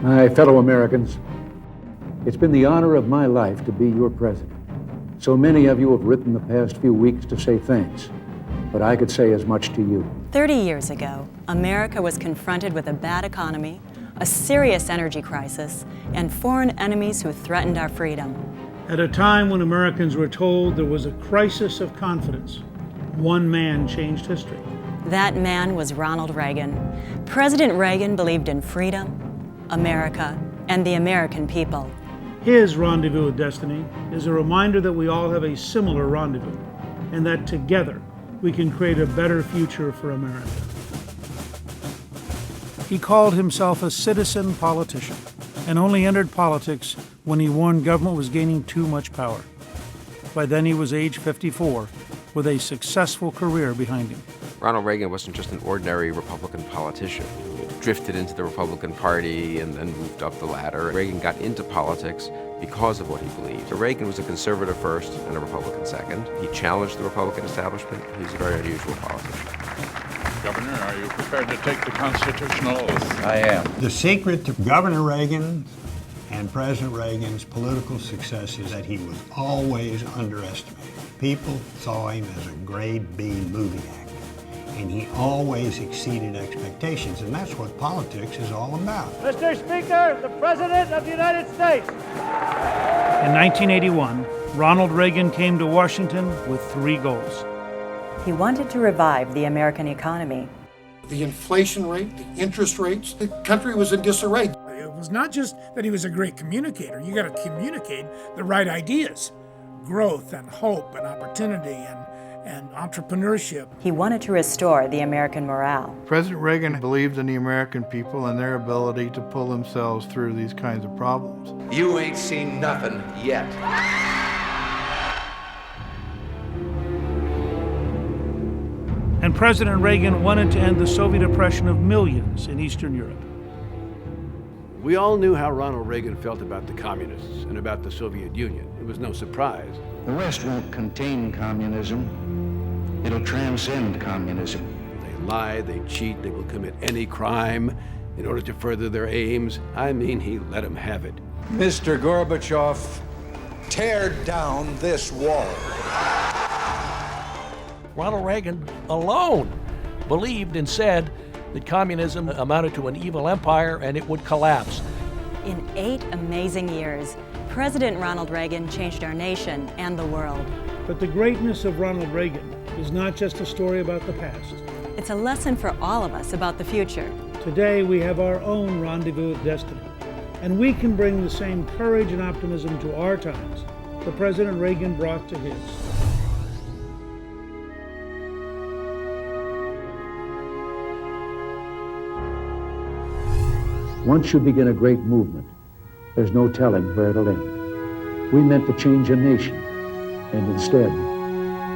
My fellow Americans, it's been the honor of my life to be your president. So many of you have written the past few weeks to say thanks, but I could say as much to you. 30 years ago, America was confronted with a bad economy, a serious energy crisis, and foreign enemies who threatened our freedom. At a time when Americans were told there was a crisis of confidence, one man changed history. That man was Ronald Reagan. President Reagan believed in freedom, America, and the American people. His rendezvous with destiny is a reminder that we all have a similar rendezvous, and that together we can create a better future for America. He called himself a citizen politician and only entered politics when he warned government was gaining too much power. By then he was age 54 with a successful career behind him. Ronald Reagan wasn't just an ordinary Republican politician. He drifted into the Republican Party and then moved up the ladder. Reagan got into politics because of what he believed. Reagan was a conservative first and a Republican second. He challenged the Republican establishment. He's a very unusual politician. Governor, are you prepared to take the constitutional oath? I am. The secret to Governor Reagan and President Reagan's political success is that he was always underestimated. People saw him as a grade B movie actor, and he always exceeded expectations, and that's what politics is all about. Mr. Speaker, the President of the United States. In 1981, Ronald Reagan came to Washington with 3 goals. He wanted to revive the American economy. The inflation rate, the interest rates, the country was in disarray. It was not just that he was a great communicator. You got to communicate the right ideas, growth and hope and opportunity and entrepreneurship. He wanted to restore the American morale. President Reagan believed in the American people and their ability to pull themselves through these kinds of problems. You ain't seen nothing yet. And President Reagan wanted to end the Soviet oppression of millions in Eastern Europe. We all knew how Ronald Reagan felt about the communists and about the Soviet Union. It was no surprise. The West won't contain communism. It'll transcend communism. They lie, they cheat, they will commit any crime in order to further their aims. I mean, he let them have it. Mr. Gorbachev, tear down this wall. Ronald Reagan alone believed and said that communism amounted to an evil empire and it would collapse. In 8 amazing years, President Ronald Reagan changed our nation and the world. But the greatness of Ronald Reagan is not just a story about the past. It's a lesson for all of us about the future. Today we have our own rendezvous with destiny, and we can bring the same courage and optimism to our times that President Reagan brought to his. Once you begin a great movement, there's no telling where it'll end. We meant to change a nation, and instead,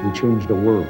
we changed a world.